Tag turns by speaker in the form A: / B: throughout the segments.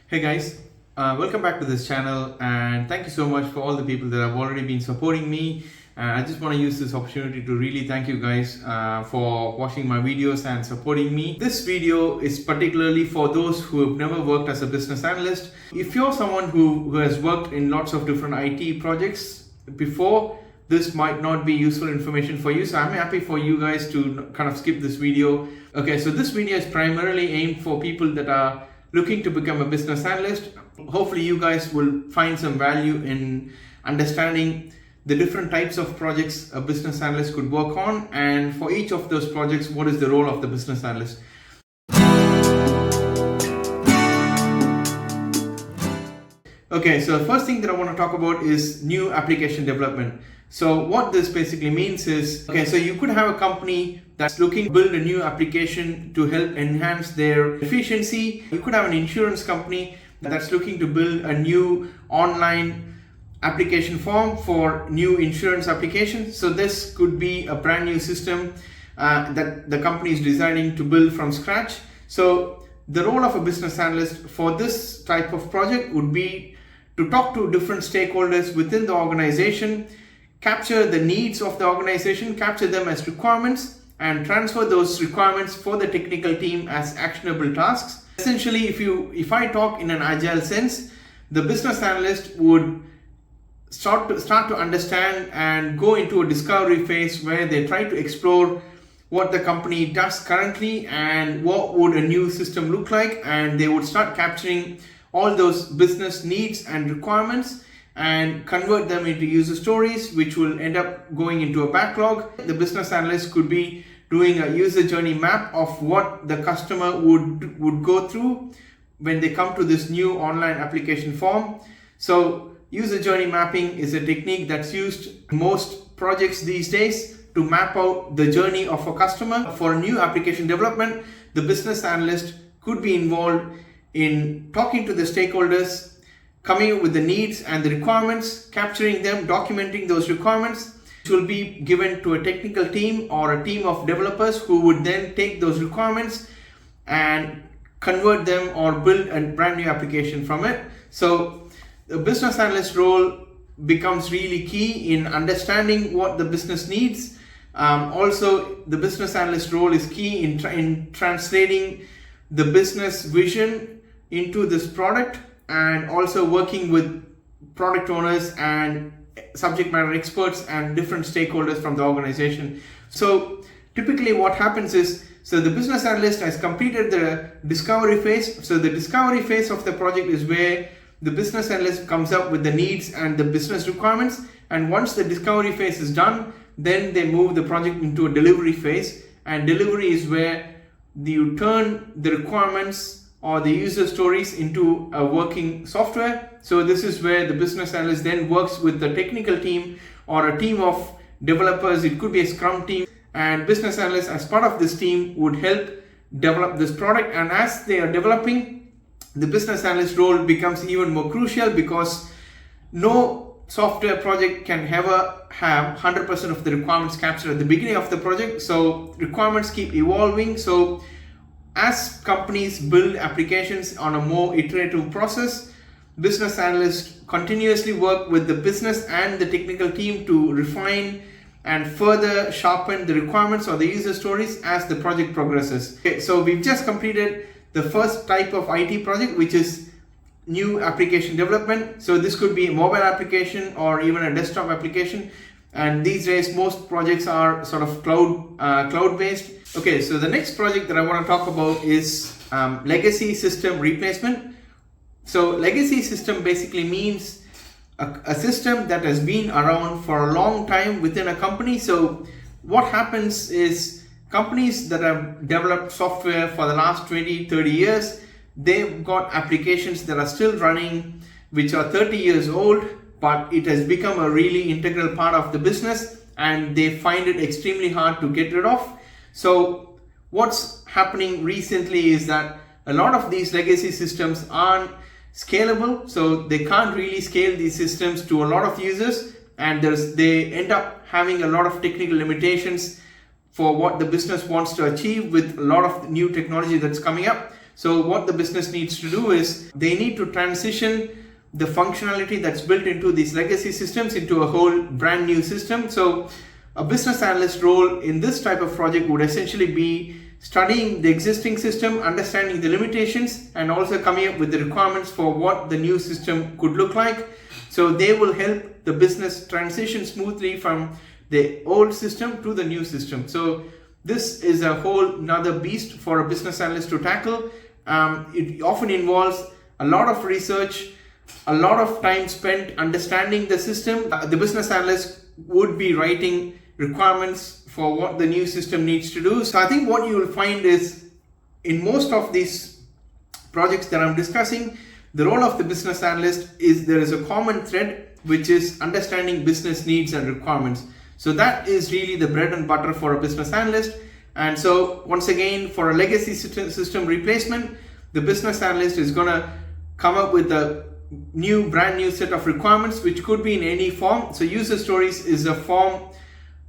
A: Hey guys, welcome back to this channel and thank you so much for all the people that have already been supporting me. I just want to use this opportunity to really thank you guys for watching my videos and supporting me. This video is particularly for those who have never worked as a business analyst. If you're someone who has worked in lots of different IT projects before, this might not be useful information for you. So I'm happy for you guys to kind of skip this video. Okay, so this video is primarily aimed for people that are looking to become a business analyst. Hopefully you guys will find some value in understanding the different types of projects a business analyst could work on, and for each of those projects, what is the role of the business analyst. Okay, so the first thing that I want to talk about is new application development. So what this basically means is, okay, so you could have a company that's looking to build a new application to help enhance their efficiency. You could have an insurance company that's looking to build a new online application form for new insurance applications. So this could be a brand new system that the company is designing to build from scratch. So the role of a business analyst for this type of project would be to talk to different stakeholders within the organization, capture the needs of the organization, capture them as requirements, and transfer those requirements for the technical team as actionable tasks. Essentially, if I talk in an agile sense, the business analyst would start to understand and go into a discovery phase where they try to explore what the company does currently and what would a new system look like, and they would start capturing all those business needs and requirements and convert them into user stories, which will end up going into a backlog. The business analyst could be doing a user journey map of what the customer would go through when they come to this new online application form. So user journey mapping is a technique that's used in most projects these days to map out the journey of a customer. For new application development, the business analyst could be involved in talking to the stakeholders, coming up with the needs and the requirements, capturing them, documenting those requirements, which will be given to a technical team or a team of developers who would then take those requirements and convert them or build a brand new application from it. So the business analyst role becomes really key in understanding what the business needs. Also, the business analyst role is key in translating the business vision into this product, and also working with product owners and subject matter experts and different stakeholders from the organization. So typically what happens is, so the business analyst has completed the discovery phase. So the discovery phase of the project is where the business analyst comes up with the needs and the business requirements, and once the discovery phase is done, then they move the project into a delivery phase, and delivery is where you turn the requirements or the user stories into a working software. So this is where the business analyst then works with the technical team or a team of developers. It could be a scrum team, and business analysts as part of this team would help develop this product. And as they are developing, the business analyst role becomes even more crucial, because no software project can ever have 100% of the requirements captured at the beginning of the project. So requirements keep evolving. So as companies build applications on a more iterative process, business analysts continuously work with the business and the technical team to refine and further sharpen the requirements or the user stories as the project progresses. Okay, so we've just completed the first type of IT project, which is new application development. So this could be a mobile application or even a desktop application. And these days, most projects are sort of cloud-based. Okay, so the next project that I want to talk about is legacy system replacement. So legacy system basically means a system that has been around for a long time within a company. So what happens is, companies that have developed software for the last 20, 30 years, they've got applications that are still running, which are 30 years old, but it has become a really integral part of the business, and they find it extremely hard to get rid of. So what's happening recently is that a lot of these legacy systems aren't scalable, so they can't really scale these systems to a lot of users, and they end up having a lot of technical limitations for what the business wants to achieve with a lot of new technology that's coming up. So what the business needs to do is they need to transition the functionality that's built into these legacy systems into a whole brand new system. So a business analyst role in this type of project would essentially be studying the existing system, understanding the limitations, and also coming up with the requirements for what the new system could look like. So they will help the business transition smoothly from the old system to the new system. So this is a whole another beast for a business analyst to tackle. It often involves a lot of research, a lot of time spent understanding the system. The business analyst would be writing requirements for what the new system needs to do. So I think what you will find is in most of these projects that I'm discussing, the role of the business analyst is there is a common thread, which is understanding business needs and requirements. So that is really the bread and butter for a business analyst. And so once again, for a legacy system replacement, the business analyst is going to come up with a brand new set of requirements, which could be in any form. So user stories is a form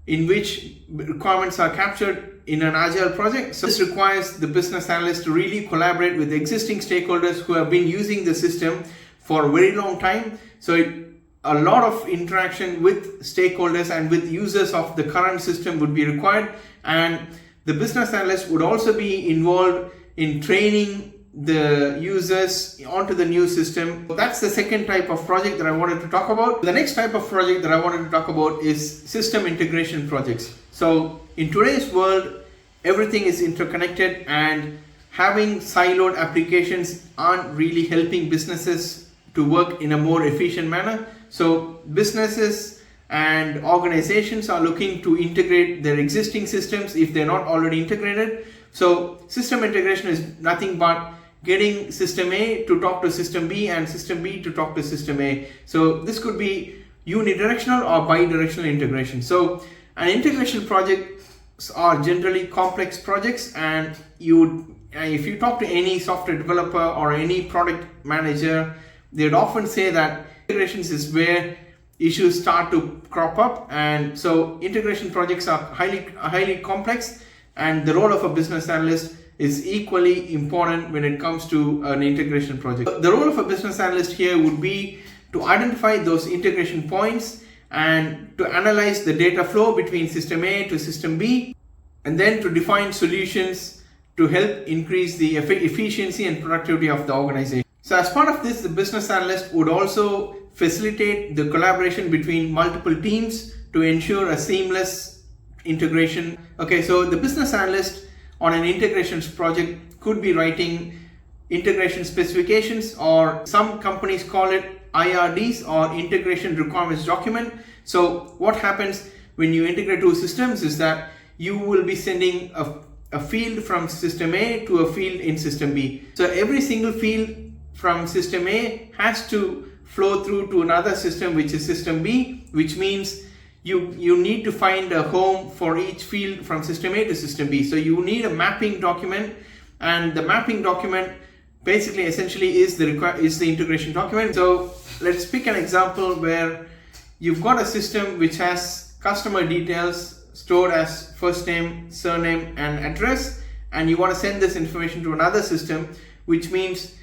A: in which requirements are captured in an agile project. So this requires the business analyst to really collaborate with existing stakeholders who have been using the system for a very long time. So a lot of interaction with stakeholders and with users of the current system would be required. And the business analyst would also be involved in training the users onto the new system. That's the second type of project that I wanted to talk about. The next type of project that I wanted to talk about is system integration projects. So in today's world, everything is interconnected, and having siloed applications aren't really helping businesses to work in a more efficient manner. So businesses and organizations are looking to integrate their existing systems if they're not already integrated. So system integration is nothing but getting system A to talk to system B and system B to talk to system A. So this could be unidirectional or bidirectional integration. So an integration projects are generally complex projects, and if you talk to any software developer or any product manager, they'd often say that integrations is where issues start to crop up. And so integration projects are highly complex, and the role of a business analyst is equally important when it comes to an integration project. The role of a business analyst here would be to identify those integration points and to analyze the data flow between system A to system B, and then to define solutions to help increase the efficiency and productivity of the organization. So as part of this, the business analyst would also facilitate the collaboration between multiple teams to ensure a seamless integration. Okay, so the business analyst on an integrations project could be writing integration specifications, or some companies call it IRDs, or integration requirements document. So what happens when you integrate two systems is that you will be sending a field from system A to a field in system B. So every single field from system A has to flow through to another system, which is system B, which means you need to find a home for each field from system A to system B. So you need a mapping document, and the mapping document basically essentially is the integration document. So let's pick an example where you've got a system which has customer details stored as first name, surname, and address, and you want to send this information to another system, which means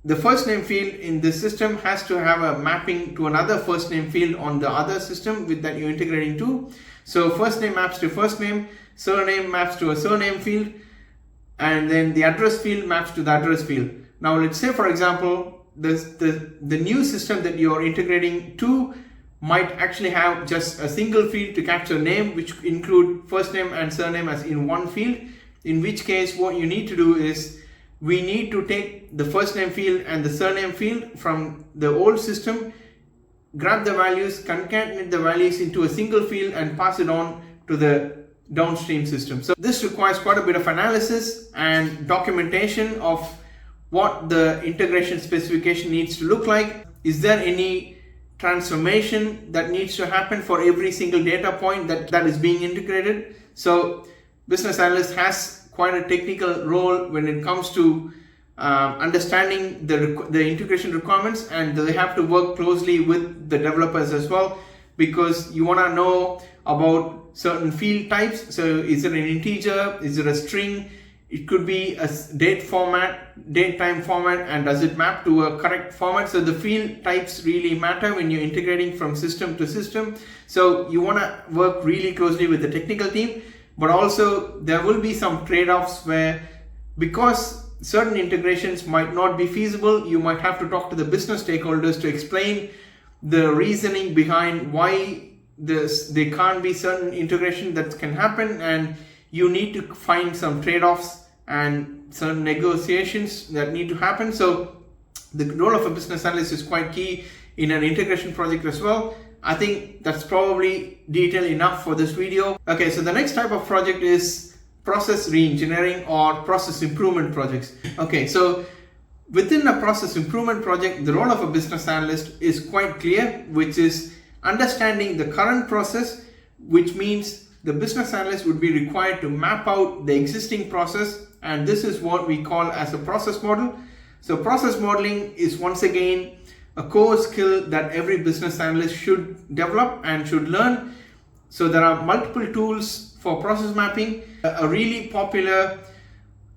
A: the first name field in this system has to have a mapping to another first name field on the other system that you're integrating to. So first name maps to first name, surname maps to a surname field, and then the address field maps to the address field. Now let's say, for example, the new system that you're integrating to might actually have just a single field to capture name, which include first name and surname as in one field, in which case what you need to do is we need to take the first name field and the surname field from the old system, grab the values, concatenate the values into a single field, and pass it on to the downstream system. So this requires quite a bit of analysis and documentation of what the integration specification needs to look like. Is there any transformation that needs to happen for every single data point that is being integrated? So business analyst has quite a technical role when it comes to understanding the integration requirements, and they have to work closely with the developers as well, because you want to know about certain field types. So is it an integer, is it a string, It could be a date time format, and does it map to a correct format? So the field types really matter when you're integrating from system to system. So you want to work really closely with the technical team, but also there will be some trade-offs where, because certain integrations might not be feasible, you might have to talk to the business stakeholders to explain the reasoning behind why there can't be certain integration that can happen, and you need to find some trade-offs and certain negotiations that need to happen. So the role of a business analyst is quite key in an integration project as well. I think that's probably detail enough for this video. Okay, so the next type of project is process re-engineering or process improvement projects. Okay, so within a process improvement project, the role of a business analyst is quite clear, which is understanding the current process, which means the business analyst would be required to map out the existing process, and this is what we call as a process model. So process modeling is once again a core skill that every business analyst should develop and should learn. So there are multiple tools for process mapping. A really popular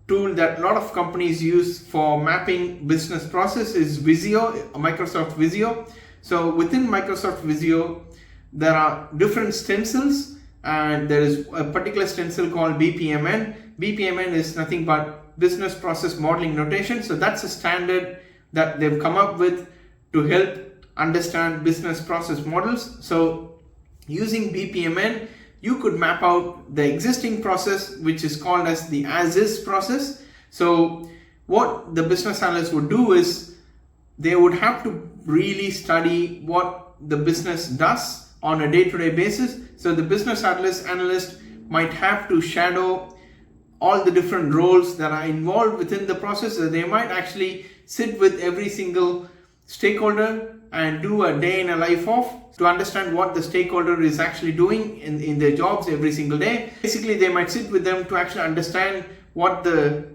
A: tool that a lot of companies use for mapping business process is Visio, Microsoft Visio. So within Microsoft Visio, there are different stencils, and there is a particular stencil called BPMN. BPMN is nothing but business process modeling notation. So that's a standard that they've come up with to help understand business process models. So using BPMN, you could map out the existing process, which is called as the as-is process. So what the business analyst would do is they would have to really study what the business does on a day-to-day basis. So the business analyst might have to shadow all the different roles that are involved within the process. So they might actually sit with every single stakeholder and do a day in a life of to understand what the stakeholder is actually doing in their jobs every single day. Basically, they might sit with them to actually understand what the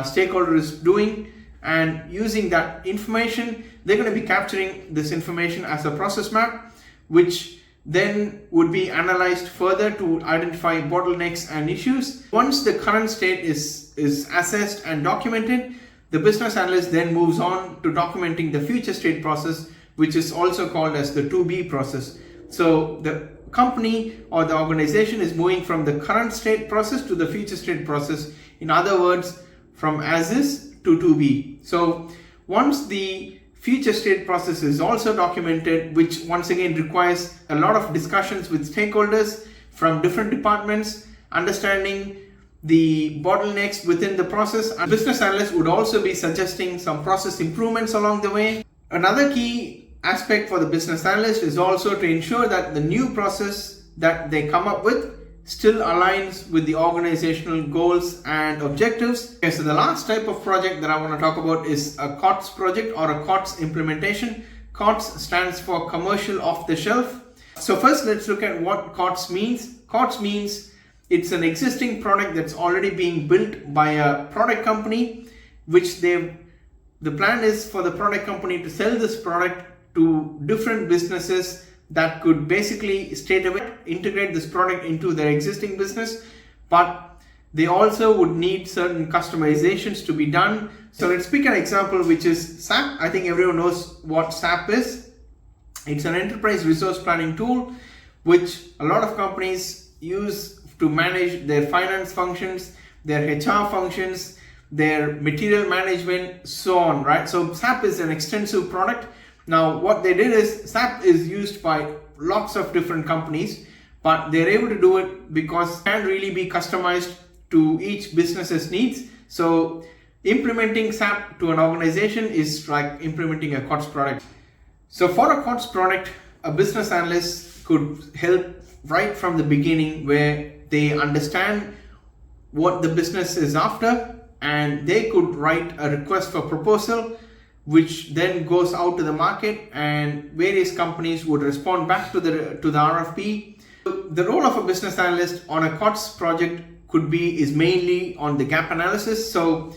A: stakeholder is doing, and using that information, they're going to be capturing this information as a process map, which then would be analyzed further to identify bottlenecks and issues. Once the current state is assessed and documented, the business analyst then moves on to documenting the future state process, which is also called as the 2B process. So the company or the organization is moving from the current state process to the future state process. In other words, from as is to 2B. So once the future state process is also documented, which once again requires a lot of discussions with stakeholders from different departments, understanding the bottlenecks within the process, and business analysts would also be suggesting some process improvements along the way. Another key aspect for the business analyst is also to ensure that the new process that they come up with still aligns with the organizational goals and objectives. Okay, so the last type of project that I want to talk about is a COTS project or a COTS implementation. COTS stands for commercial off the shelf. So first let's look at what COTS means. COTS means it's an existing product that's already being built by a product company, which the plan is for the product company to sell this product to different businesses that could basically straight away integrate this product into their existing business, but they also would need certain customizations to be done. So let's pick an example, which is SAP. I think everyone knows what SAP is. It's an enterprise resource planning tool, which a lot of companies use to manage their finance functions, their HR functions, their material management, so on, right? So SAP is an extensive product. Now what they did is SAP is used by lots of different companies, but they're able to do it because it can really be customized to each business's needs. So implementing SAP to an organization is like implementing a COTS product. So for a COTS product, a business analyst could help right from the beginning, where they understand what the business is after, and they could write a request for proposal, which then goes out to the market, and various companies would respond back to the RFP. The role of a business analyst on a COTS project is mainly on the gap analysis. So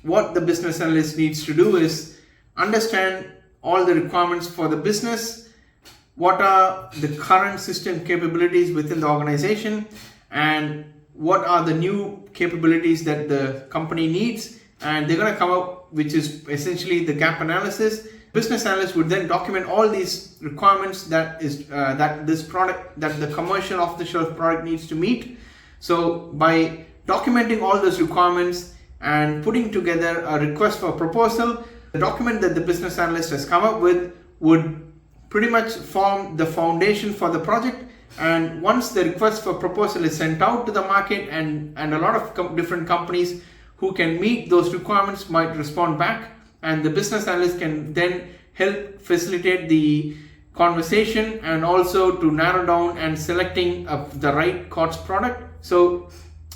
A: what the business analyst needs to do is understand all the requirements for the business, what are the current system capabilities within the organization, and what are the new capabilities that the company needs, and they're going to come up, which is essentially the gap analysis. Business analyst would then document all these requirements that this product, that the commercial off-the-shelf product needs to meet. So by documenting all those requirements and putting together a request for a proposal, the document that the business analyst has come up with would pretty much form the foundation for the project. And once the request for proposal is sent out to the market, and a lot of different companies who can meet those requirements might respond back, and the business analyst can then help facilitate the conversation and also to narrow down and selecting the right COTS product. So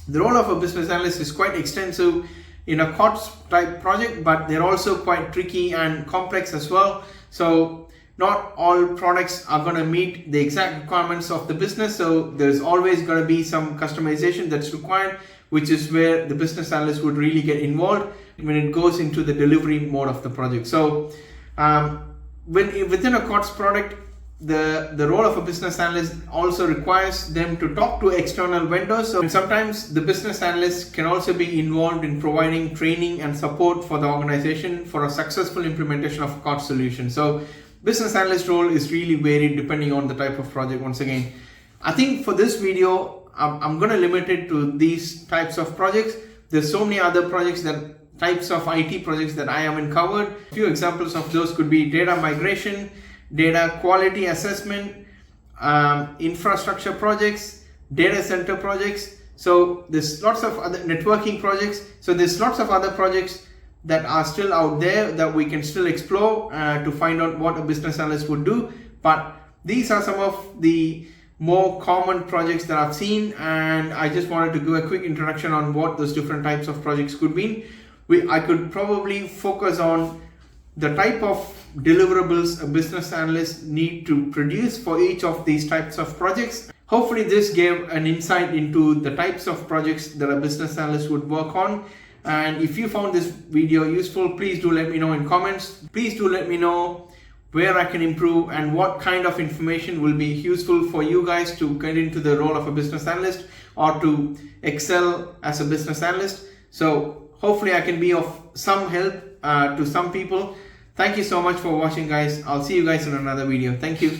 A: the role of a business analyst is quite extensive in a COTS type project, but they're also quite tricky and complex as well. So not all products are going to meet the exact requirements of the business. So there's always going to be some customization that's required, which is where the business analyst would really get involved when it goes into the delivery mode of the project. So within a COTS product, the role of a business analyst also requires them to talk to external vendors. So sometimes the business analyst can also be involved in providing training and support for the organization for a successful implementation of a COTS solution. So business analyst role is really varied depending on the type of project. Once again, I think for this video, I'm going to limit it to these types of projects. There's so many other projects, types of IT projects that I haven't covered. A few examples of those could be data migration, data quality assessment, infrastructure projects, data center projects. So there's lots of other networking projects. So there's lots of other projects that are still out there that we can still explore to find out what a business analyst would do. But these are some of the more common projects that I've seen, and I just wanted to do a quick introduction on what those different types of projects could be. I could probably focus on the type of deliverables a business analyst need to produce for each of these types of projects. Hopefully this gave an insight into the types of projects that a business analyst would work on. And if you found this video useful, please do let me know in comments. Please do let me know where I can improve and what kind of information will be useful for you guys to get into the role of a business analyst or to excel as a business analyst. So hopefully I can be of some help to some people. Thank you so much for watching, guys. I'll see you guys in another video. Thank you.